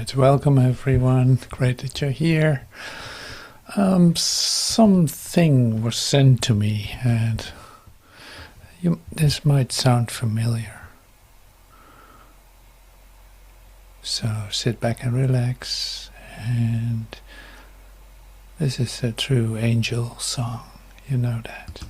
Right, welcome everyone. Great that you're here. Something was sent to me, and this might sound familiar. So sit back and relax. And this is a true angel song. You know that.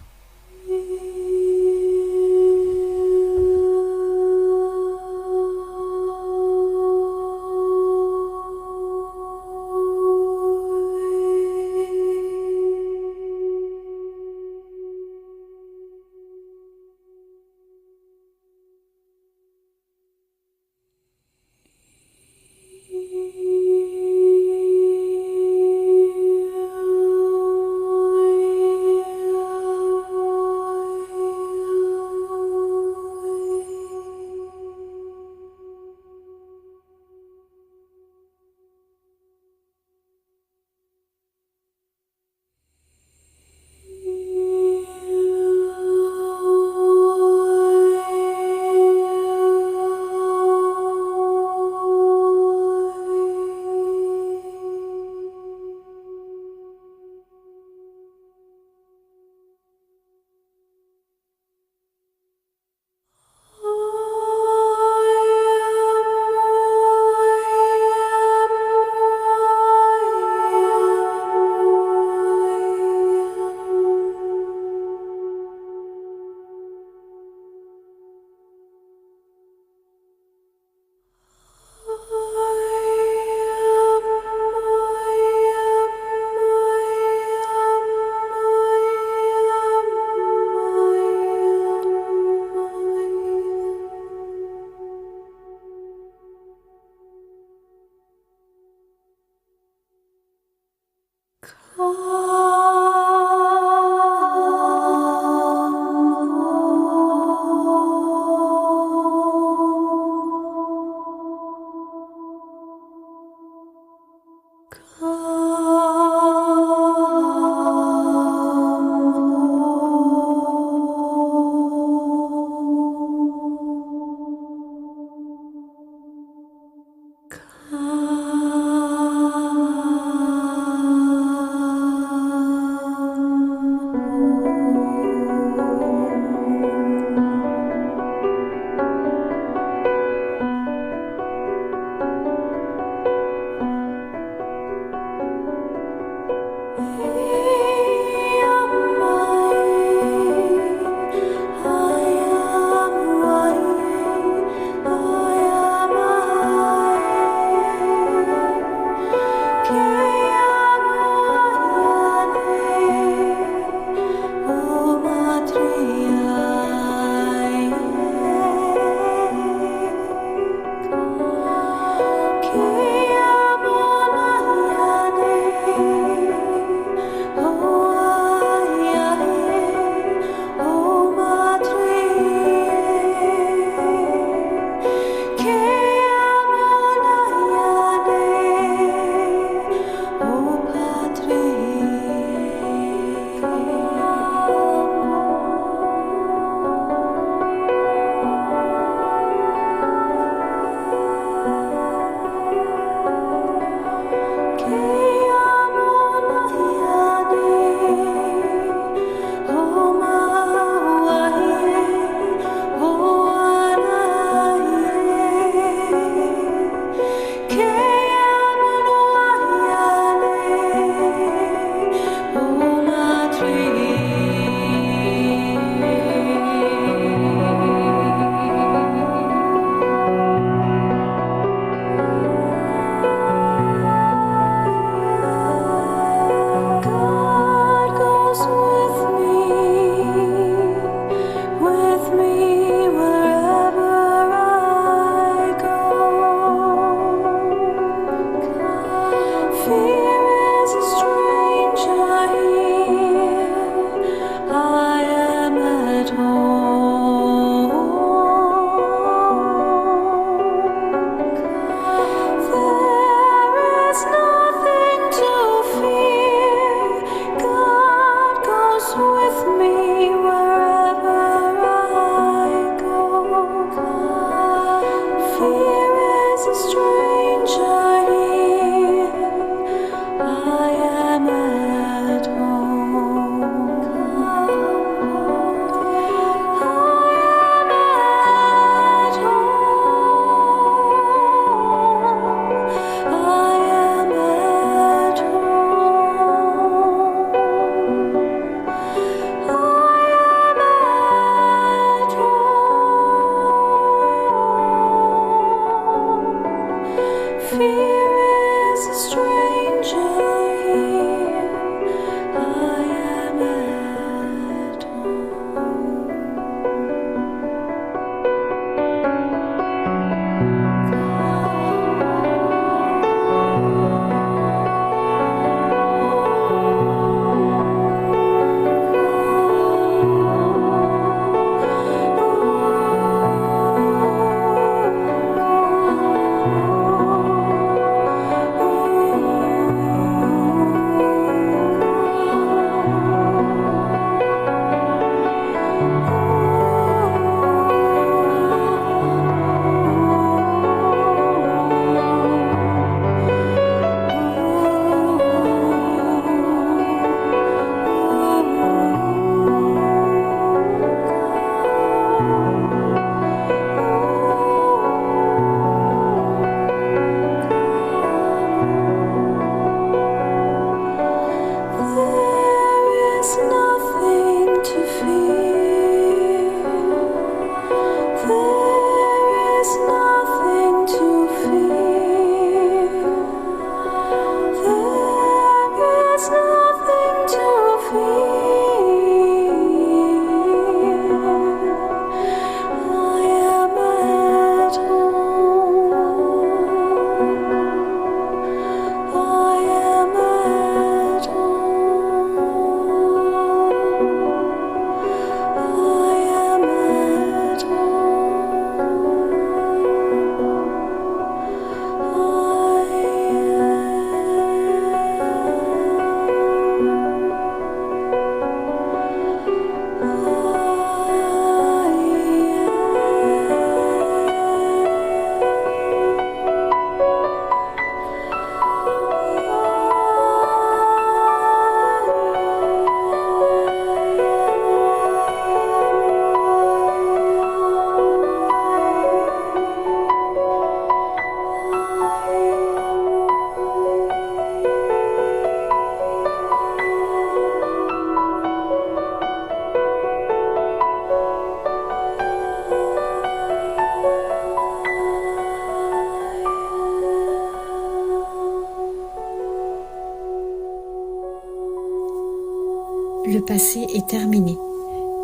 Le passé est terminé.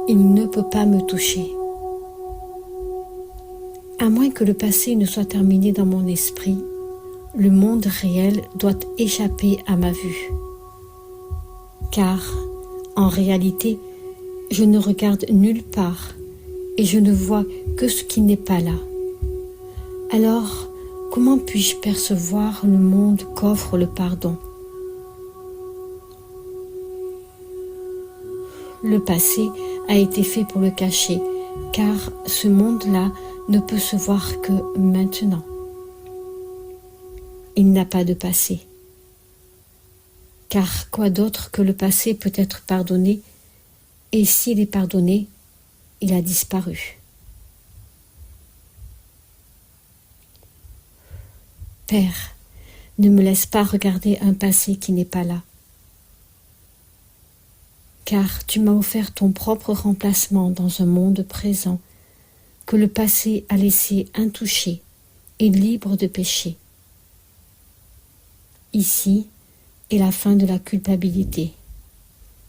Il ne peut pas me toucher. À moins que le passé ne soit terminé dans mon esprit, le monde réel doit échapper à ma vue. Car, en réalité, je ne regarde nulle part et je ne vois que ce qui n'est pas là. Alors, comment puis-je percevoir le monde qu'offre le pardon ? Le passé a été fait pour le cacher, car ce monde-là ne peut se voir que maintenant. Il n'a pas de passé. Car quoi d'autre que le passé peut être pardonné, et s'il est pardonné, il a disparu. Père, ne me laisse pas regarder un passé qui n'est pas là. Car tu m'as offert ton propre remplacement dans un monde présent que le passé a laissé intouché et libre de péché. Ici est la fin de la culpabilité.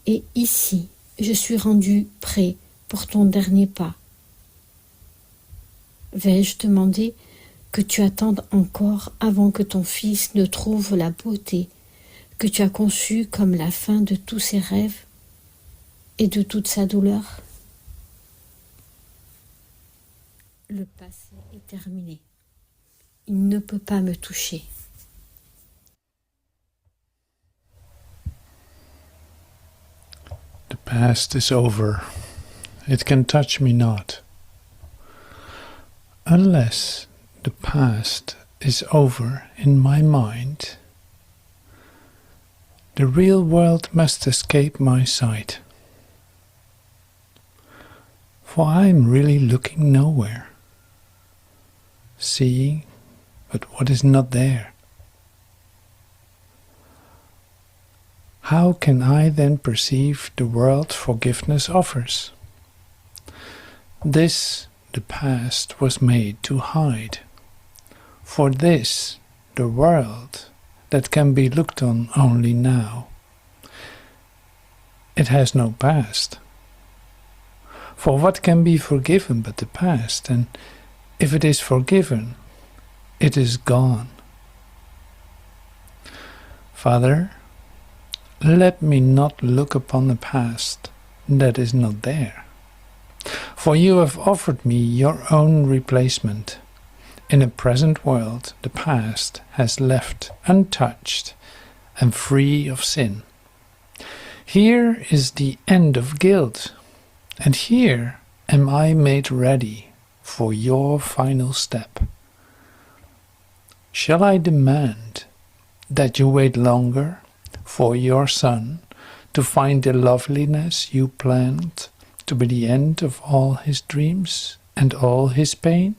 Et ici, je suis rendu prêt pour ton dernier pas. Vais-je demander que tu attendes encore avant que ton fils ne trouve la beauté que tu as conçue comme la fin de tous ses rêves et de toute sa douleur? Le passé est terminé. Il ne peut pas me toucher. The past is over. It can touch me not. Unless the past is over in my mind, The real world must escape my sight. For I am really looking nowhere, seeing but what is not there. How can I then perceive the world forgiveness offers? This the past was made to hide. For this the world that can be looked on only now. It has no past. For what can be forgiven but the past? And if it is forgiven, it is gone. Father, let me not look upon the past that is not there. For you have offered me your own replacement. In a present world, the past has left untouched and free of sin. Here is the end of guilt, and here am I made ready for your final step. Shall I demand that you wait longer for your son to find the loveliness you planned to be the end of all his dreams and all his pain?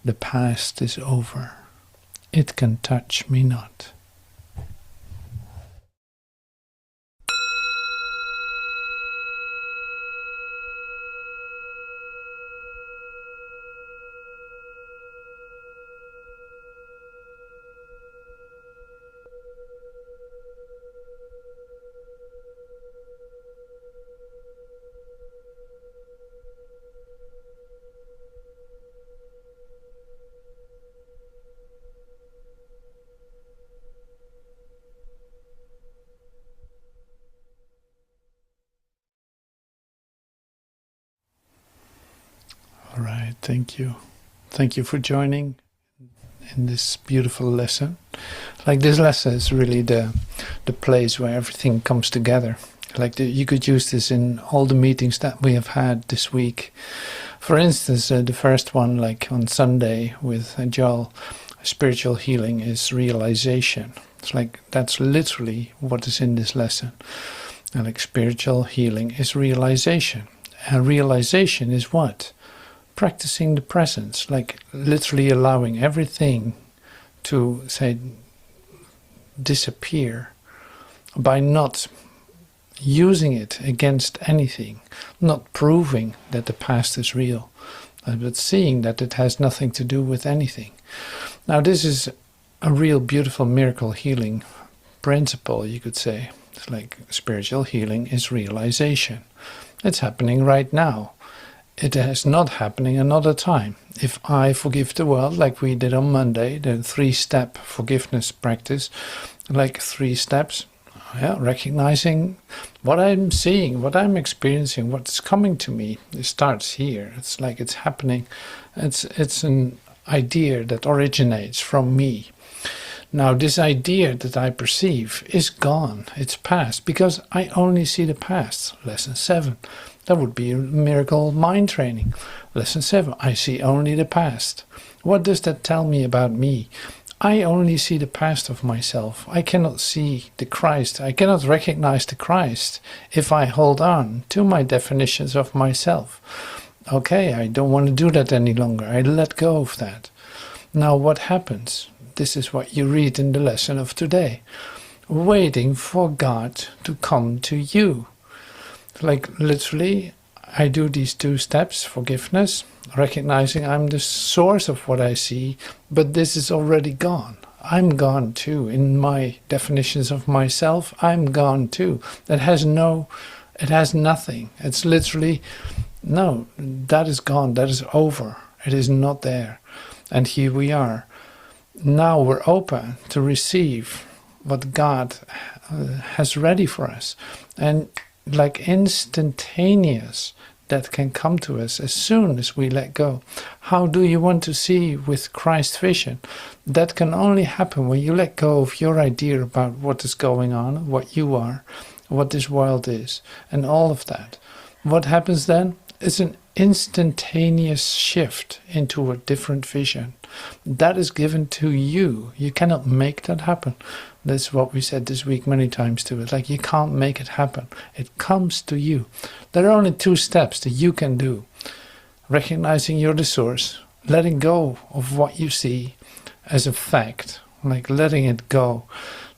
The past is over. It can touch me not. All right, thank you. Thank you for joining in this beautiful lesson. Like, this lesson is really the place where everything comes together. Like, you could use this in all the meetings that we have had this week. For instance, the first one, like on Sunday with Joel, spiritual healing is realization. It's like, that's literally what is in this lesson. And like, spiritual healing is realization. And realization is what? Practicing the presence, like literally allowing everything to, say, disappear by not using it against anything, not proving that the past is real, but seeing that it has nothing to do with anything. Now, this is a real beautiful miracle healing principle, you could say. It's like spiritual healing is realization. It's happening right now. It is not happening another time. If I forgive the world, like we did on Monday, the 3-step forgiveness practice, like 3 steps, recognizing what I'm seeing, what I'm experiencing, what's coming to me. It starts here. It's like it's happening. It's an idea that originates from me. Now, this idea that I perceive is gone. It's past, because I only see the past. Lesson 7. That would be miracle mind training. Lesson 7, I see only the past. What does that tell me about me? I only see the past of myself. I cannot see the Christ. I cannot recognize the Christ if I hold on to my definitions of myself. Okay, I don't want to do that any longer. I let go of that. Now what happens? This is what you read in the lesson of today. Waiting for God to come to you. Like, literally, I do these 2 steps, forgiveness, recognizing I'm the source of what I see, but this is already gone. I'm gone too. In my definitions of myself, I'm gone too. It has nothing. It's literally, no, that is gone. That is over. It is not there. And here we are. Now we're open to receive what God has ready for us. And like instantaneous, that can come to us as soon as we let go. How do you want to see with Christ's vision? That can only happen when you let go of your idea about what is going on, what you are, what this world is, and all of that. What happens then? It's an instantaneous shift into a different vision. That is given to you. You cannot make that happen. That's what we said this week many times too. It's like you can't make it happen. It comes to you. There are only 2 steps that you can do. Recognizing you're the source, letting go of what you see as a fact, like letting it go.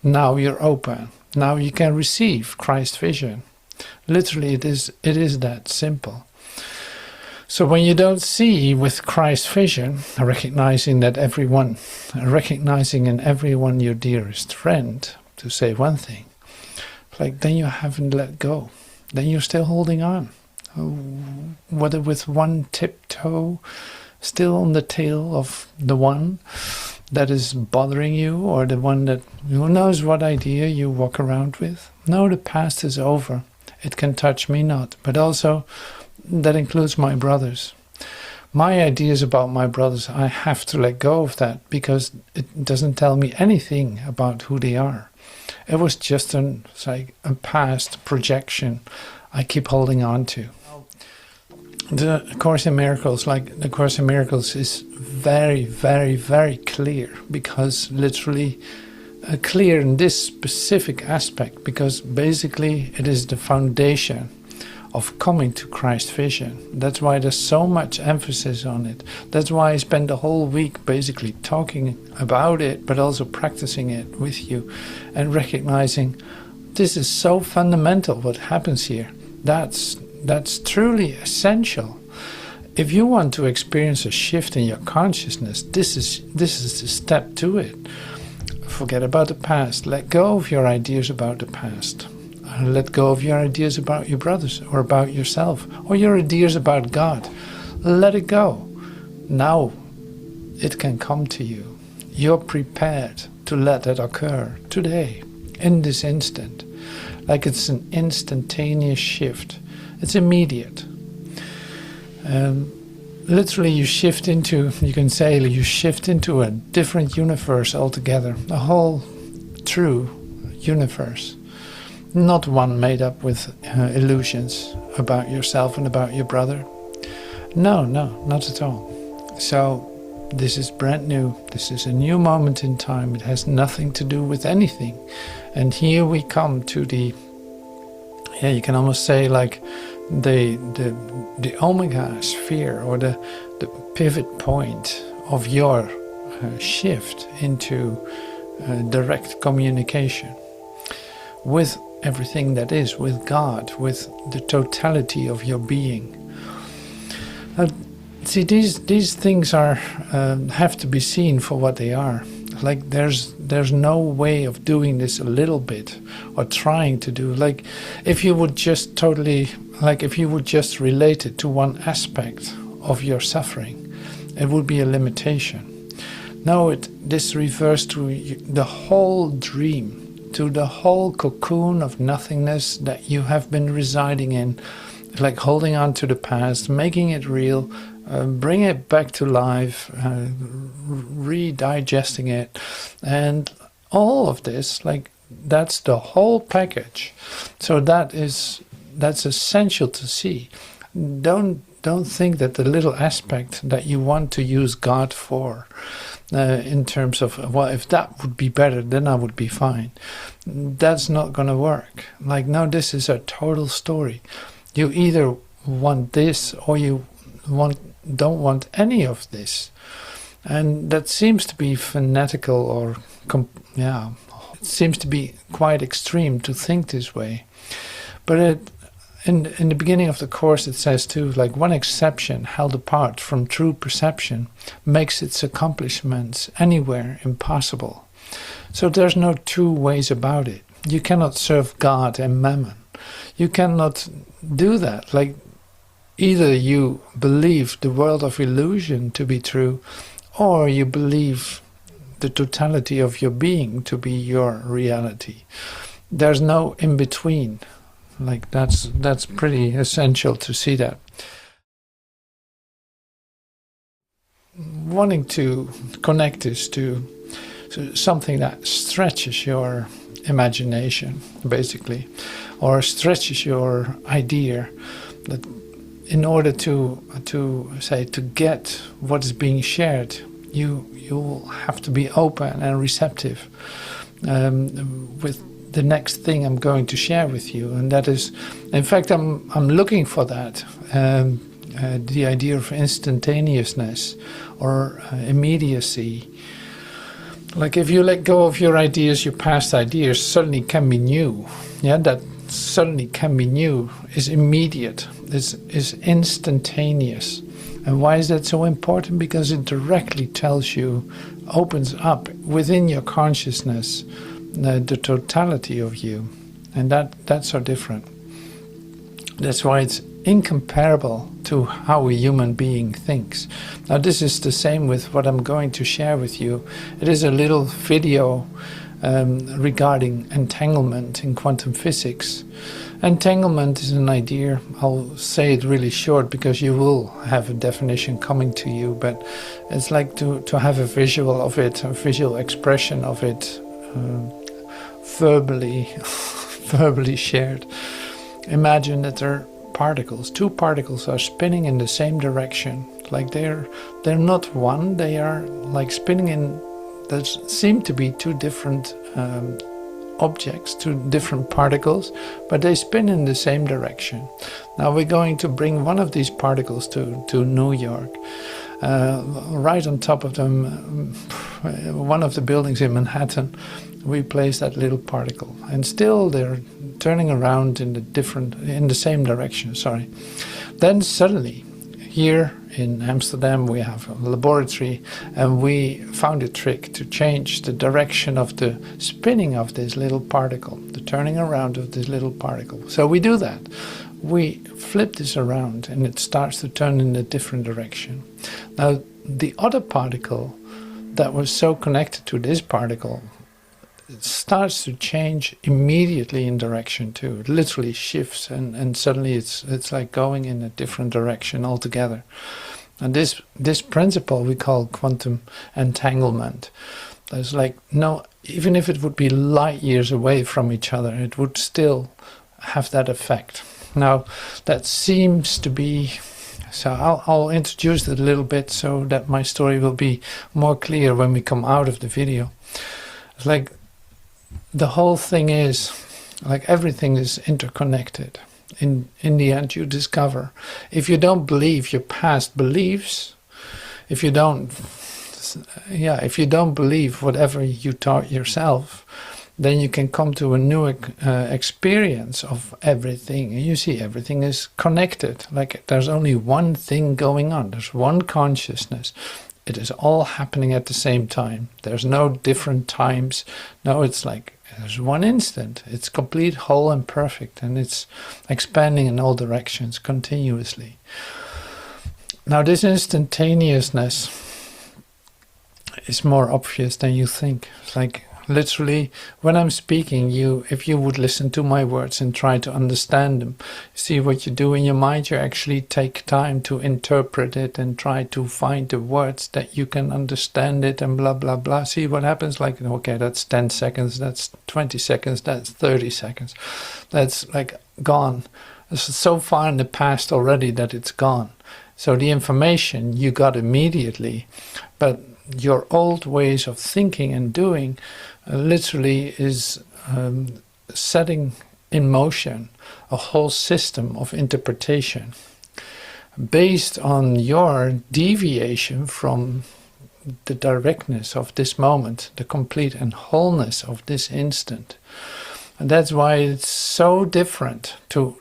Now you're open. Now you can receive Christ vision. Literally, it is that simple. So when you don't see with Christ vision, recognizing in everyone your dearest friend, to say one thing, like then you haven't let go. Then you're still holding on. Whether with one tiptoe still on the tail of the one that is bothering you, or the one that who knows what idea you walk around with. No, the past is over. It can touch me not, but also that includes my brothers. My ideas about my brothers, I have to let go of that, because it doesn't tell me anything about who they are. It was just a past projection I keep holding on to. The Course in Miracles, the Course in Miracles is very, very, very clear, because literally clear in this specific aspect, because basically it is the foundation of coming to Christ vision. That's why there's so much emphasis on it. That's why I spent the whole week basically talking about it, but also practicing it with you and recognizing this is so fundamental what happens here. That's truly essential. If you want to experience a shift in your consciousness, this is the step to it. Forget about the past. Let go of your ideas about the past. Let go of your ideas about your brothers, or about yourself, or your ideas about God. Let it go. Now it can come to you. You're prepared to let that occur today, in this instant. Like it's an instantaneous shift. It's immediate. Literally you shift into a different universe altogether. A whole true universe. Not one made up with illusions about yourself and about your brother. No, not at all. So this is brand new. This is a new moment in time. It has nothing to do with anything. And here we come to the, you can almost say like the omega sphere, or the pivot point of your shift into direct communication with everything that is, with God, with the totality of your being. See, these things are have to be seen for what they are. Like there's no way of doing this a little bit, or trying to do. Like if you would just relate it to one aspect of your suffering, it would be a limitation. No, this refers to the whole dream, to the whole cocoon of nothingness that you have been residing in, like holding on to the past, making it real, bring it back to life, redigesting it, and all of this, like that's the whole package. So that's essential to see. Don't think that the little aspect that you want to use God for, in terms of, well, if that would be better, then I would be fine. That's not going to work. Like, no, this is a total story. You either want this, or you don't want any of this. And that seems to be fanatical, or it seems to be quite extreme to think this way. But in the beginning of the Course it says too, like one exception held apart from true perception makes its accomplishments anywhere impossible. So there's no two ways about it. You cannot serve God and Mammon. You cannot do that. Like either you believe the world of illusion to be true, or you believe the totality of your being to be your reality. There's no in between. Like that's pretty essential to see that. Wanting to connect this to something that stretches your imagination, basically, or stretches your idea, that in order to get what is being shared, you will have to be open and receptive. with the next thing I'm going to share with you, and that is, in fact, I'm looking for that. The idea of instantaneousness or immediacy. Like if you let go of your ideas, your past ideas suddenly can be new. Yeah, that suddenly can be new, is immediate, is instantaneous. And why is that so important? Because it directly tells you, opens up within your consciousness the totality of you. And that's so different. That's why it's incomparable to how a human being thinks. Now this is the same with what I'm going to share with you. It is a little video regarding entanglement in quantum physics. Entanglement is an idea. I'll say it really short because you will have a definition coming to you, but it's like to have a visual of it, a visual expression of it, verbally shared. Imagine that there are particles. Two particles are spinning in the same direction. Like they're not one, they are like spinning in, there seem to be two different objects, two different particles, but they spin in the same direction. Now we're going to bring one of these particles to New York. Right on top of them, one of the buildings in Manhattan, we place that little particle, and still they're turning around in the same direction. Sorry. Then suddenly, here in Amsterdam, we have a laboratory, and we found a trick to change the direction of the spinning of this little particle, the turning around of this little particle. So we do that. We flip this around, and it starts to turn in a different direction. Now, the other particle that was so connected to this particle, it starts to change immediately in direction too. It literally shifts, and suddenly it's like going in a different direction altogether. And this principle we call quantum entanglement. There's like no, even if it would be light years away from each other, it would still have that effect. Now that seems to be, so I'll introduce it a little bit so that my story will be more clear when we come out of the video. It's like the whole thing is, like everything is interconnected. In the end you discover, if you don't believe your past beliefs, if you don't believe whatever you taught yourself, then you can come to a new experience of everything. And you see everything is connected. Like there's only one thing going on. There's one consciousness. It is all happening at the same time. There's no different times. No, it's like there's one instant. It's complete, whole and perfect. And it's expanding in all directions continuously. Now this instantaneousness is more obvious than you think. It's like literally, when I'm speaking, if you would listen to my words and try to understand them, see what you do in your mind, you actually take time to interpret it and try to find the words that you can understand it and blah, blah, blah. See what happens, like, okay, that's 10 seconds, that's 20 seconds, that's 30 seconds. That's like gone. It's so far in the past already that it's gone. So the information you got immediately, but your old ways of thinking and doing literally is setting in motion a whole system of interpretation based on your deviation from the directness of this moment, the complete and wholeness of this instant. And that's why it's so different to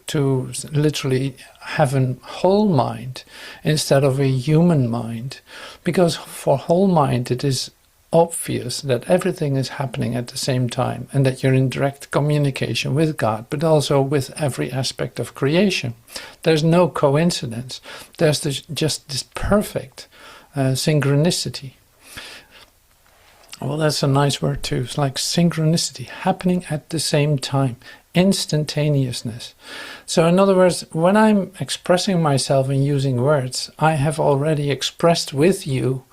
literally have a whole mind instead of a human mind. Because for whole mind it is obvious that everything is happening at the same time and that you're in direct communication with God, but also with every aspect of creation. There's no coincidence. There's just this perfect synchronicity. Well, that's a nice word too. It's like synchronicity, happening at the same time, instantaneousness. So in other words, when I'm expressing myself and using words, I have already expressed with you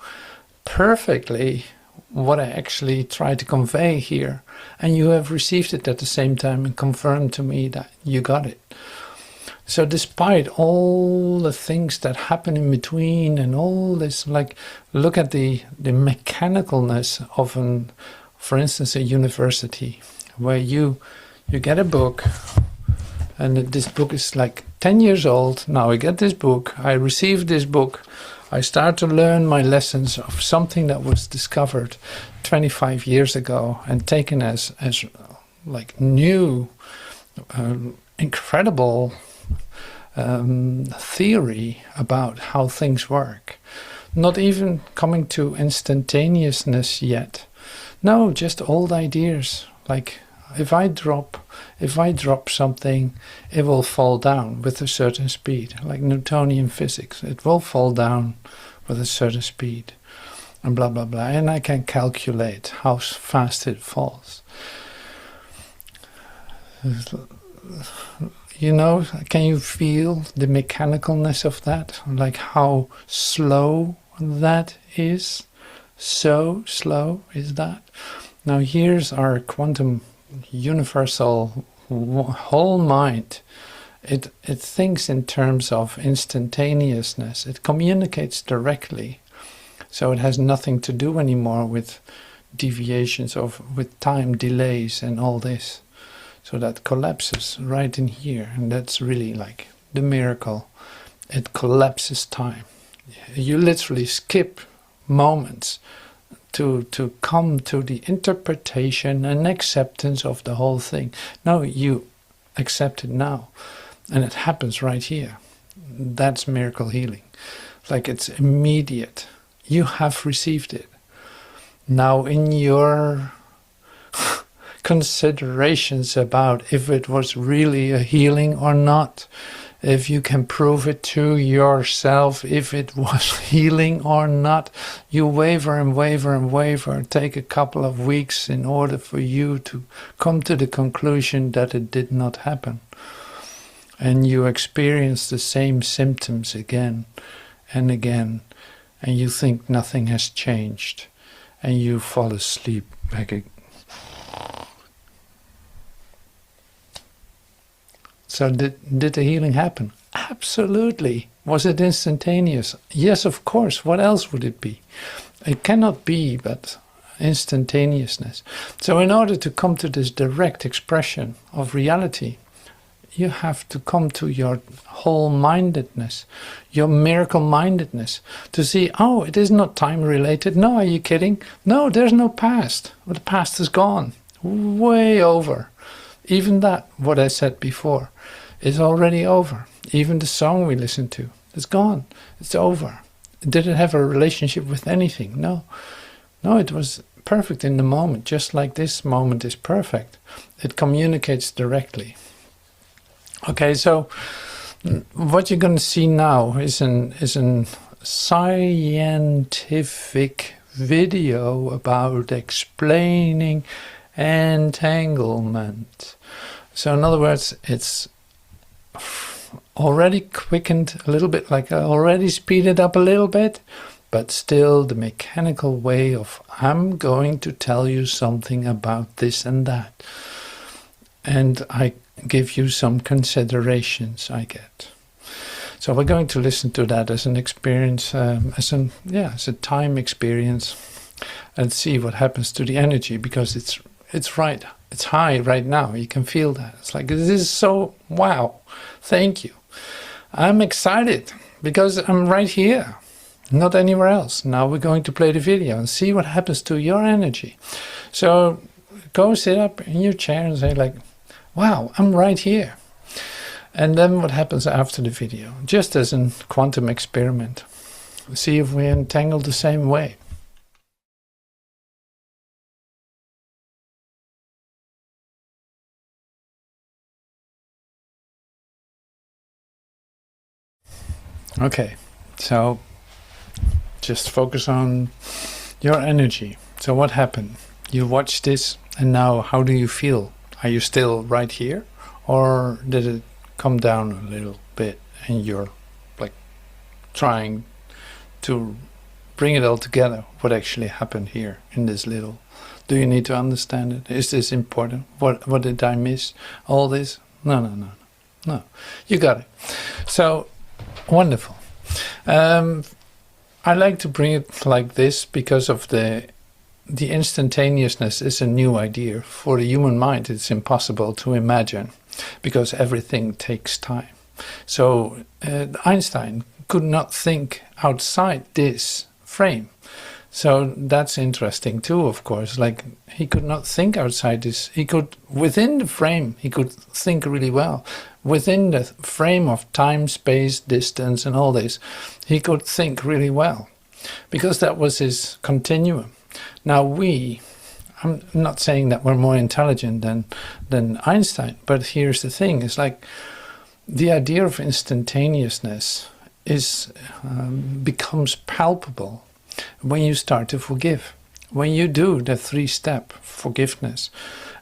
perfectly what I actually try to convey here, and you have received it at the same time and confirmed to me that you got it. So despite all the things that happen in between and all this, like, look at the mechanicalness of for instance, a university where you get a book, and this book is like 10 years old. Now I get this book, I receive this book, I start to learn my lessons of something that was discovered 25 years ago and taken as like new, incredible theory about how things work. Not even coming to instantaneousness yet. No, just old ideas. Like if I drop something, it will fall down with a certain speed. Like Newtonian physics, it will fall down with a certain speed, and blah blah blah. And I can calculate how fast it falls. You know, can you feel the mechanicalness of that? Like how slow that is? So slow is that? Now here's our quantum universal whole mind. It thinks in terms of instantaneousness. It communicates directly. So it has nothing to do anymore with deviations with time delays and all this. So that collapses right in here, and that's really like the miracle. It collapses time. You literally skip moments to come to the interpretation and acceptance of the whole thing. No, you accept it now, and it happens right here. That's miracle healing. Like it's immediate. You have received it. Now in your considerations about if it was really a healing or not, if you can prove it to yourself if it was healing or not, you waver and waver and waver, take a couple of weeks in order for you to come to the conclusion that it did not happen. And you experience the same symptoms again and again, and you think nothing has changed, and you fall asleep back again. So did the healing happen? Absolutely. Was it instantaneous? Yes, of course. What else would it be? It cannot be but instantaneousness. So in order to come to this direct expression of reality, you have to come to your whole-mindedness, your miracle-mindedness, to see, oh, it is not time-related. No, are you kidding? No, there's no past. Well, the past is gone. Way over. Even that, what I said before, is already over. Even the song we listened to, it's gone. It's over. Did it have a relationship with anything? No. No, it was perfect in the moment, just like this moment is perfect. It communicates directly. Okay, so what you're going to see now is an scientific video about explaining entanglement. So in other words, it's already quickened a little bit, like already speeded up a little bit, but still the mechanical way of I'm going to tell you something about this and that. And I give you some considerations I get. So we're going to listen to that as an experience, as a time experience, and see what happens to the energy, because it's right. It's high right now. You can feel that. It's like, this is so, wow. Thank you. I'm excited because I'm right here, not anywhere else. Now we're going to play the video and see what happens to your energy. So go sit up in your chair and say like, wow, I'm right here. And then what happens after the video, just as a quantum experiment. See if we entangle the same way. Okay, so just focus on your energy. So what happened? You watched this, and now how do you feel? Are you still right here, or did it come down a little bit and you're like trying to bring it all together? What actually happened here in this little? Do you need to understand it? Is this important? What did I miss? All this? No. You got it. So wonderful. I like to bring it like this because of the the instantaneousness is a new idea. For the human mind, it's impossible to imagine because everything takes time. So Einstein could not think outside this frame. So that's interesting too, of course. Like, he could not think outside this. He could, within the frame, he could think really well. Within the frame of time, space, distance, and all this, he could think really well, because that was his continuum. Now I'm not saying that we're more intelligent than Einstein, but here's the thing: it's like the idea of instantaneousness becomes palpable when you start to forgive. When you do the 3-step forgiveness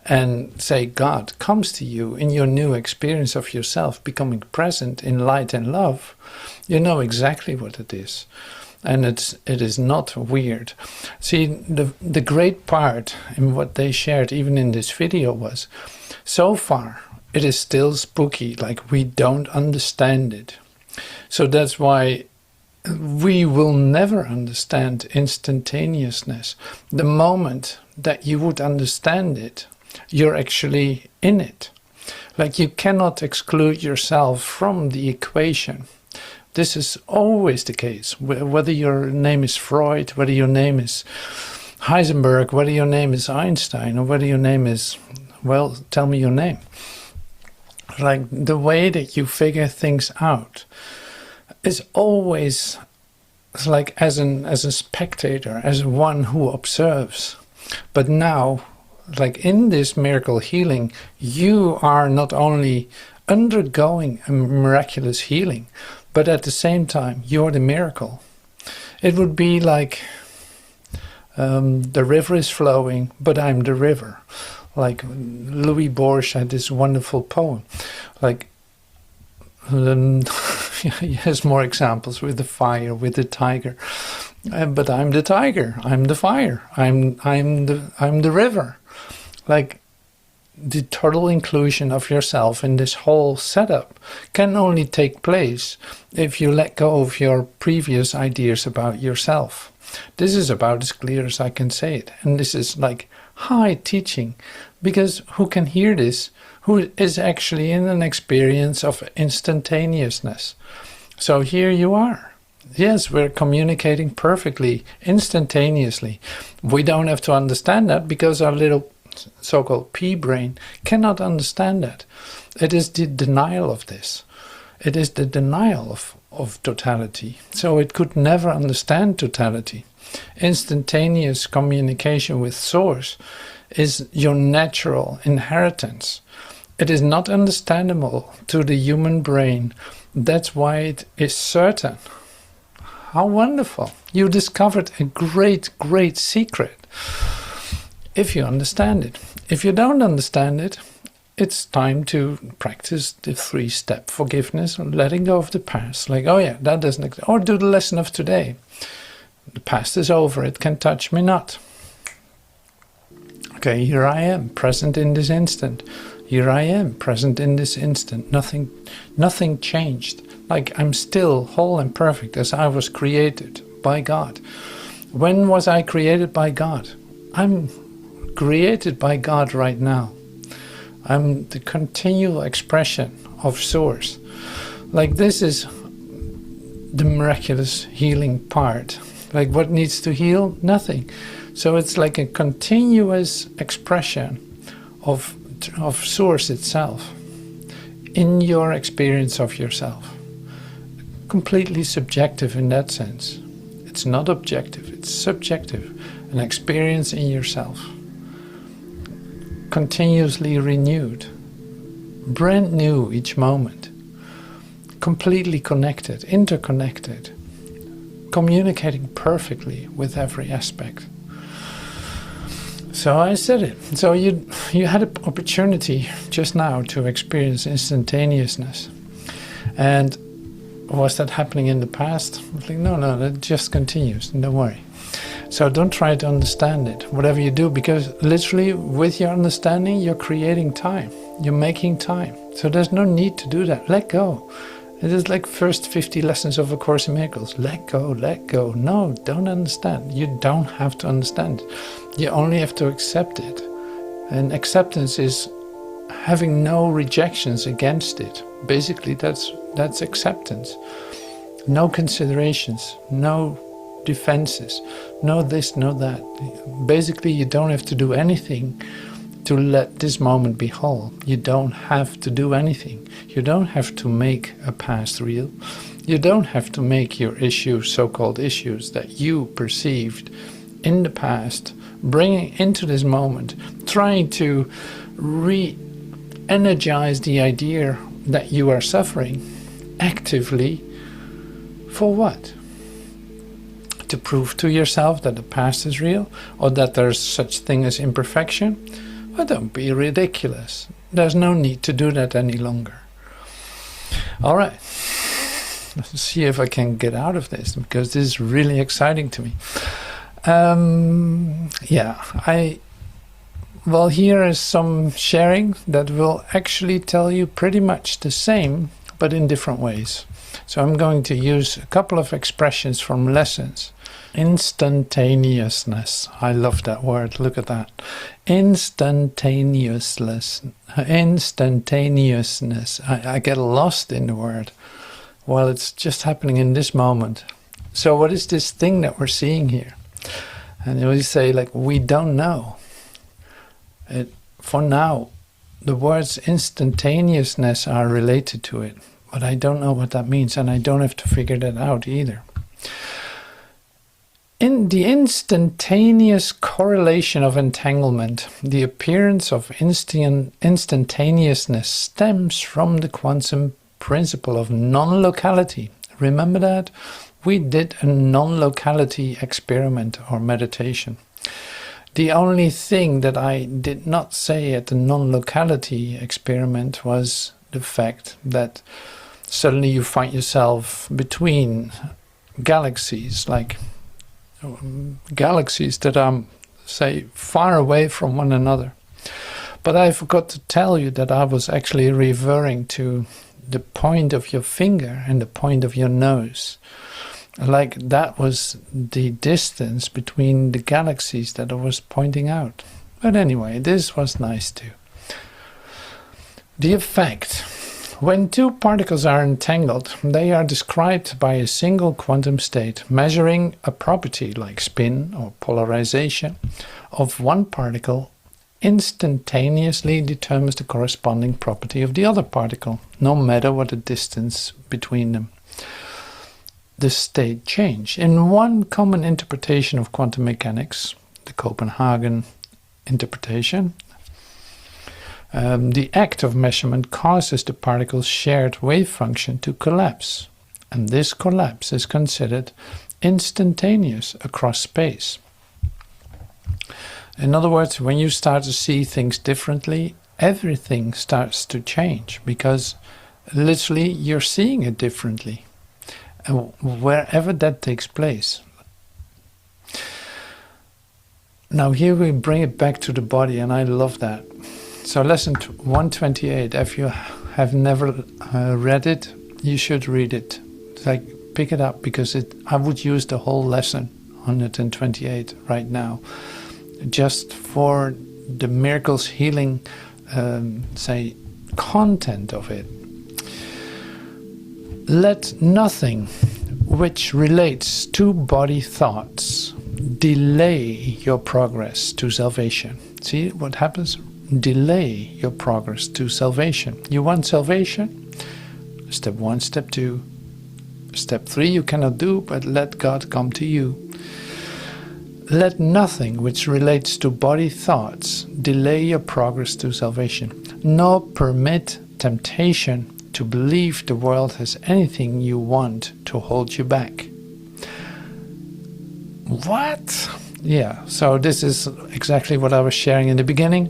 and say God comes to you in your new experience of yourself, becoming present in light and love, you know exactly what it is. And it is not weird. See, the great part in what they shared, even in this video, was so far it is still spooky, like we don't understand it. So that's why we will never understand instantaneousness. The moment that you would understand it, you're actually in it. Like, you cannot exclude yourself from the equation. This is always the case, whether your name is Freud, whether your name is Heisenberg, whether your name is Einstein, or whether your name is, well, tell me your name. Like, the way that you figure things out is always like as a spectator, as one who observes. But now, like in this miracle healing, you are not only undergoing a miraculous healing, but at the same time, you're the miracle. It would be like the river is flowing, but I'm the river. Like Louis Borges had this wonderful poem. Like, he has more examples with the fire, with the tiger. But I'm the tiger. I'm the fire. I'm the river. Like, the total inclusion of yourself in this whole setup can only take place if you let go of your previous ideas about yourself. This is about as clear as I can say it. And this is like high teaching, because who can hear this? Who is actually in an experience of instantaneousness? So here you are. Yes, we're communicating perfectly, instantaneously. We don't have to understand that because our little so-called P-brain cannot understand that. It is the denial of this. It is the denial of totality. So it could never understand totality. Instantaneous communication with Source is your natural inheritance. It is not understandable to the human brain. That's why it is certain. How wonderful. You discovered a great, great secret. If you understand it. If you don't understand it, it's time to practice the 3-step forgiveness and letting go of the past. Like, oh yeah, that doesn't exist. Or do the lesson of today. The past is over, it can touch me not. Okay, here I am, present in this instant. Here I am, present in this instant. Nothing changed. Like, I'm still whole and perfect as I was created by God. When was I created by God? I'm created by God right now. I'm the continual expression of Source. Like, this is the miraculous healing part. Like, what needs to heal? Nothing. So it's like a continuous expression of Source itself in your experience of yourself. Completely subjective in that sense. It's not objective, it's subjective. An experience in yourself. Continuously renewed. Brand new each moment. Completely connected, interconnected. Communicating perfectly with every aspect. So I said it. So you had an opportunity just now to experience instantaneousness. And was that happening in the past? I was like, no, that just continues. Don't worry. So don't try to understand it, whatever you do, because literally with your understanding, you're creating time. You're making time. So there's no need to do that. Let go. It is like first 50 lessons of A Course in Miracles. Let go, let go. No, don't understand. You don't have to understand. You only have to accept it. And acceptance is having no rejections against it. Basically, that's acceptance. No considerations, no defenses, no this, no that. Basically, you don't have to do anything to let this moment be whole. You don't have to do anything. You don't have to make a past real. You don't have to make your issues, so-called issues, that you perceived in the past, bringing into this moment, trying to re-energize the idea that you are suffering actively. For what? To prove to yourself that the past is real, or that there's such thing as imperfection? Well, don't be ridiculous. There's no need to do that any longer. All right. Let's see if I can get out of this, because this is really exciting to me. Well, here is some sharing that will actually tell you pretty much the same, but in different ways. So I'm going to use a couple of expressions from lessons. Instantaneousness. I love that word. Look at that. Instantaneousness. Instantaneousness. I get lost in the word. Well, it's just happening in this moment. So what is this thing that we're seeing here? And we say, like, we don't know. For now, the words instantaneousness are related to it. But I don't know what that means, and I don't have to figure that out either. In the instantaneous correlation of entanglement, the appearance of instantaneousness stems from the quantum principle of non-locality. Remember that? We did a non-locality experiment or meditation. The only thing that I did not say at the non-locality experiment was the fact that suddenly you find yourself between galaxies, like galaxies that are, say, far away from one another. But I forgot to tell you that I was actually referring to the point of your finger and the point of your nose. Like that was the distance between the galaxies that I was pointing out. But anyway, this was nice too. The effect. When two particles are entangled, they are described by a single quantum state, measuring a property like spin or polarization of one particle instantaneously determines the corresponding property of the other particle, no matter what the distance between them. The state change. In one common interpretation of quantum mechanics, the Copenhagen interpretation, the act of measurement causes the particle's shared wave function to collapse, and this collapse is considered instantaneous across space. In other words, when you start to see things differently, everything starts to change, because literally you're seeing it differently, wherever that takes place. Now here we bring it back to the body, and I love that. So lesson 128, if you have never read it, you should read it. It's like, pick it up, because I would use the whole lesson 128 right now, just for the miracles healing, say, content of it. Let nothing which relates to body thoughts delay your progress to salvation. See what happens? Delay your progress to salvation. You want salvation? Step 1, step 2. Step 3 you cannot do, but let God come to you. Let nothing which relates to body thoughts delay your progress to salvation, nor permit temptation to believe the world has anything you want to hold you back. What? Yeah, so this is exactly what I was sharing in the beginning.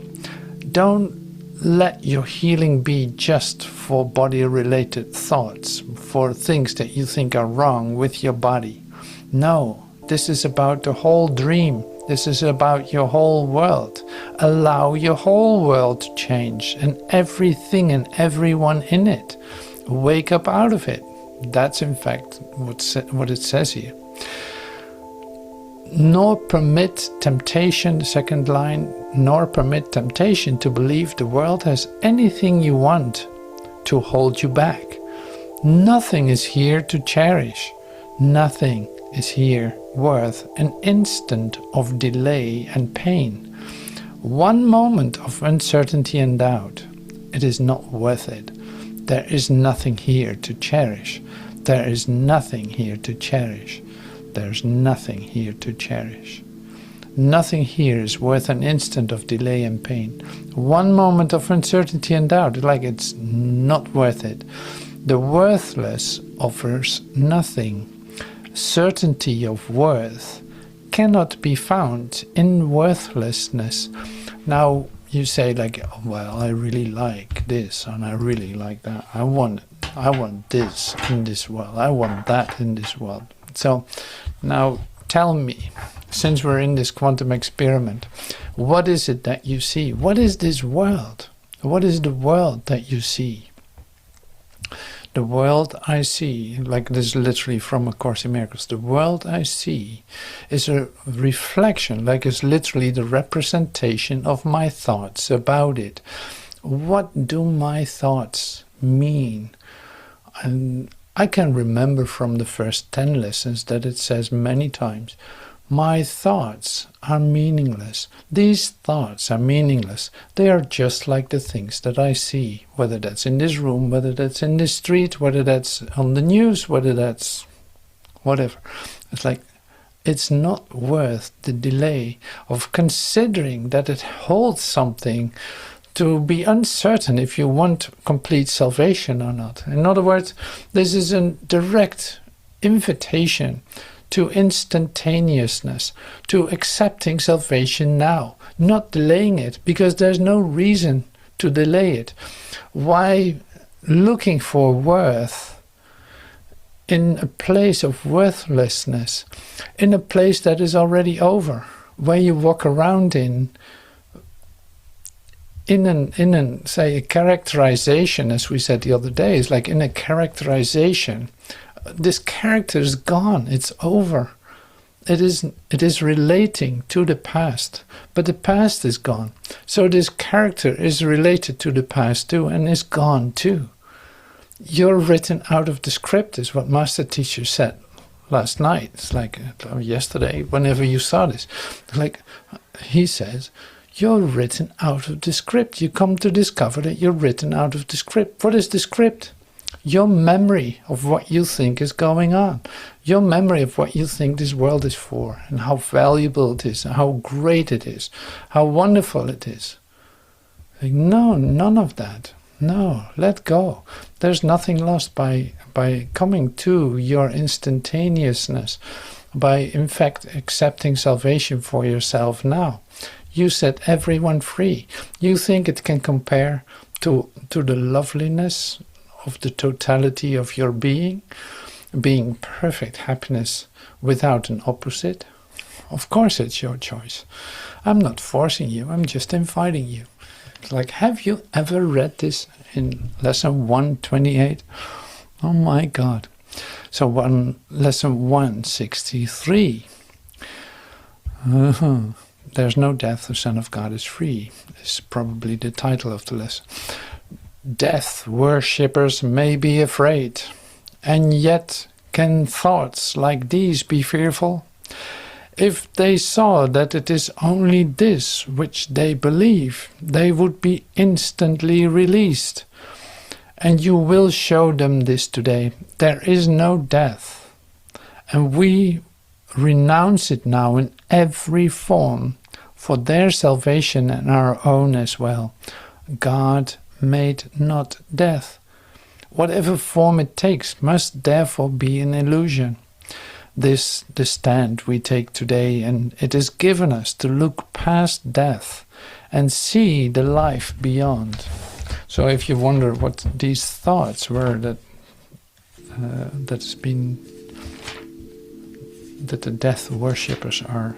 Don't let your healing be just for body-related thoughts, for things that you think are wrong with your body. No, this is about the whole dream. This is about your whole world. Allow your whole world to change, and everything and everyone in it. Wake up out of it. That's in fact what it says here. Nor permit temptation, the second line, nor permit temptation to believe the world has anything you want to hold you back. Nothing is here to cherish. Nothing is here worth an instant of delay and pain. One moment of uncertainty and doubt. It is not worth it. There is nothing here to cherish. There is nothing here to cherish. There's nothing here to cherish. Nothing here is worth an instant of delay and pain. One moment of uncertainty and doubt, like it's not worth it. The worthless offers nothing. Certainty of worth cannot be found in worthlessness. Now you say like, oh, well, I really like this and I really like that. I want this in this world. I want that in this world. So now tell me, since we're in this quantum experiment, what is it that you see? What is this world? What is the world that you see? The world I see, like this is literally from A Course in Miracles, the world I see is a reflection, like it's literally the representation of my thoughts about it. What do my thoughts mean? And I can remember from the first 10 lessons that it says many times, my thoughts are meaningless. These thoughts are meaningless. They are just like the things that I see, whether that's in this room, whether that's in this street, whether that's on the news, whether that's whatever. It's like, it's not worth the delay of considering that it holds something to be uncertain if you want complete salvation or not. In other words, this is a direct invitation to instantaneousness, to accepting salvation now, not delaying it, because there's no reason to delay it. Why looking for worth in a place of worthlessness, in a place that is already over, where you walk around in say a characterization, as we said the other day, is like in a characterization. This character is gone. It's over. It is relating to the past, but the past is gone. So this character is related to the past too, and is gone too. You're written out of the script, is what Master Teacher said last night. It's like yesterday, whenever you saw this, like he says, you're written out of the script. You come to discover that you're written out of the script. What is the script? Your memory of what you think is going on. Your memory of what you think this world is for, and how valuable it is, and how great it is, how wonderful it is. Like, no, none of that. No, let go. There's nothing lost by coming to your instantaneousness, by in fact accepting salvation for yourself now. You set everyone free. You think it can compare to the loveliness of the totality of your being perfect happiness without an opposite? Of course it's your choice. I'm not forcing you, I'm just inviting you. It's like, have you ever read this in lesson 128? Oh my God. So lesson 163. There's no death, the Son of God is free. Is probably the title of the lesson. Death worshippers may be afraid, and yet can thoughts like these be fearful? If they saw that it is only this which they believe, they would be instantly released. And you will show them this today. There is no death, and we renounce it now in every form, for their salvation and our own as well. God made not death. Whatever form it takes must therefore be an illusion. This the stand we take today, and it is given us to look past death and see the life beyond. So if you wonder what these thoughts were that the death worshippers are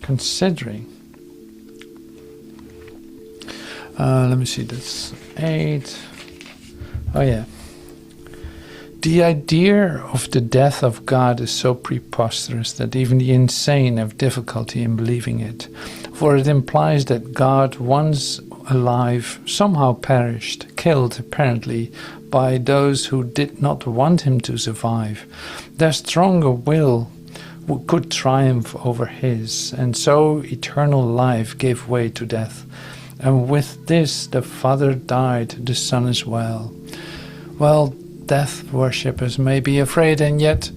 considering. Let me see, that's 8. Oh yeah. The idea of the death of God is so preposterous that even the insane have difficulty in believing it, for it implies that God, once alive, somehow perished, killed apparently by those who did not want him to survive. Their stronger will could triumph over his, and so eternal life gave way to death. And with this the Father died, the Son as well. Well, death worshippers may be afraid, and yet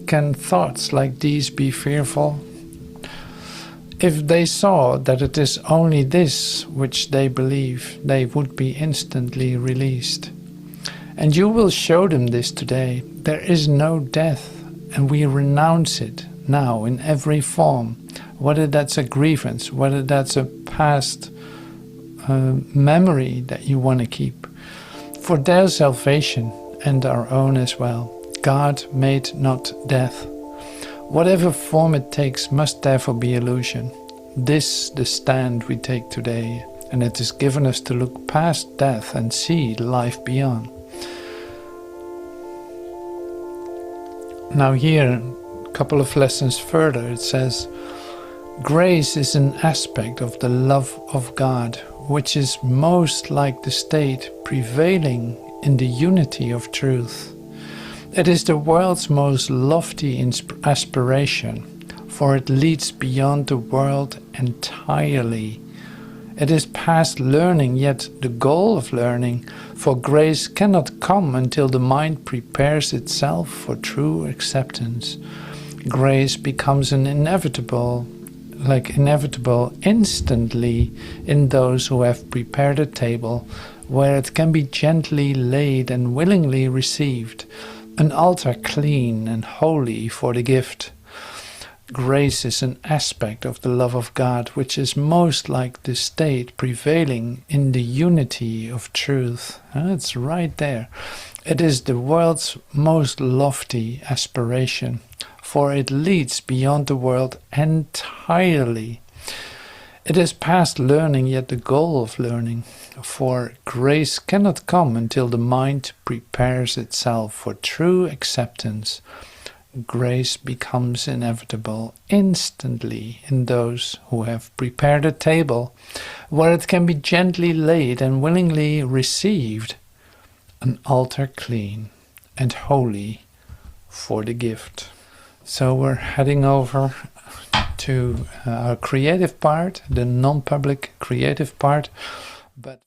can thoughts like these be fearful? If they saw that it is only this which they believe, they would be instantly released. And you will show them this today. There is no death, and we renounce it now in every form, whether that's a grievance, whether that's a past memory that you want to keep, for their salvation and our own as well. God made not death. Whatever form it takes must therefore be illusion. This the stand we take today, and it is given us to look past death and see the life beyond. Now here, a couple of lessons further, it says, grace is an aspect of the love of God, which is most like the state prevailing in the unity of truth. It is the world's most lofty aspiration, for it leads beyond the world entirely. It is past learning, yet the goal of learning, for grace cannot come until the mind prepares itself for true acceptance. Grace becomes an inevitable instantly in those who have prepared a table where it can be gently laid and willingly received, an altar clean and holy for the gift. Grace is an aspect of the love of God, which is most like the state prevailing in the unity of truth. It's right there. It is the world's most lofty aspiration, for it leads beyond the world entirely. It is past learning, yet the goal of learning, for grace cannot come until the mind prepares itself for true acceptance. Grace becomes inevitable instantly in those who have prepared a table where it can be gently laid and willingly received, an altar clean and holy for the gift. So we're heading over to our creative part, the non-public creative part, but